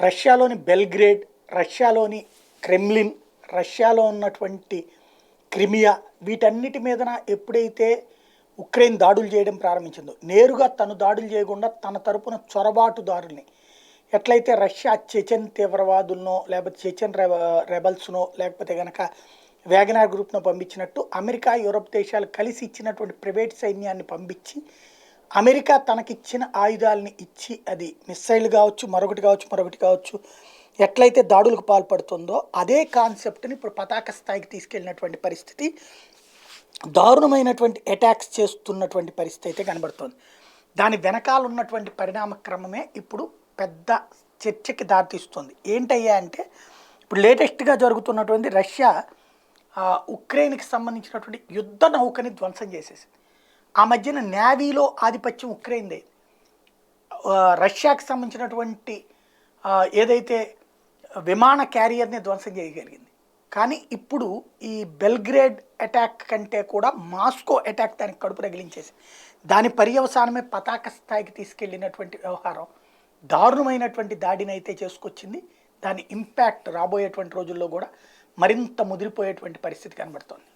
రష్యాలోని బెల్గ్రేడ్, రష్యాలోని క్రెమ్లిన్, రష్యాలో ఉన్నటువంటి క్రిమియా, వీటన్నిటి మీదన ఎప్పుడైతే ఉక్రెయిన్ దాడులు చేయడం ప్రారంభించిందో, నేరుగా తను దాడులు చేయకుండా తన తరపున చొరబాటుదారుల్ని, ఎట్లయితే రష్యా చెచెన్ తీవ్రవాదులనో లేకపోతే చెచెన్ రెబల్స్నో లేకపోతే కనుక వ్యాగనార్ గ్రూప్ను పంపించినట్టు అమెరికా యూరప్ దేశాలు కలిసి ఇచ్చినటువంటి ప్రైవేట్ సైన్యాన్ని పంపించి అమెరికా తనకిచ్చిన ఆయుధాలని ఇచ్చి, అది మిస్సైల్ కావచ్చు, మరొకటి కావచ్చు, ఎట్లయితే దాడులకు పాల్పడుతుందో అదే కాన్సెప్ట్ని ఇప్పుడు పతాక స్థాయికి తీసుకెళ్ళినటువంటి పరిస్థితి, దారుణమైనటువంటి అటాక్స్ చేస్తున్నటువంటి పరిస్థితి అయితే కనబడుతోంది. దాని వెనకాల ఉన్నటువంటి పరిణామ క్రమమే ఇప్పుడు పెద్ద చర్చకి దారితీస్తుంది. ఏంటయ్యా అంటే, ఇప్పుడు లేటెస్ట్గా జరుగుతున్నటువంటి రష్యా ఉక్రెయిన్కి సంబంధించినటువంటి యుద్ధ నౌకని ధ్వంసం చేసేసింది. ఆ మధ్యన నేవీలో ఆధిపత్యం ఉక్రెయిన్దే. రష్యాకి సంబంధించినటువంటి ఏదైతే విమాన క్యారియర్ని ధ్వంసం చేయగలిగింది. కానీ ఇప్పుడు ఈ బెల్గ్రేడ్ అటాక్ కంటే కూడా మాస్కో అటాక్ దానికి కడుపు రగిలించేసి, దాని పర్యవసానమే పతాక స్థాయికి తీసుకెళ్ళినటువంటి వ్యవహారం దారుణమైనటువంటి దాడిని అయితే చేసుకొచ్చింది. దాని ఇంపాక్ట్ రాబోయేటువంటి రోజుల్లో కూడా మరింత ముదిరిపోయేటువంటి పరిస్థితి కనబడుతోంది.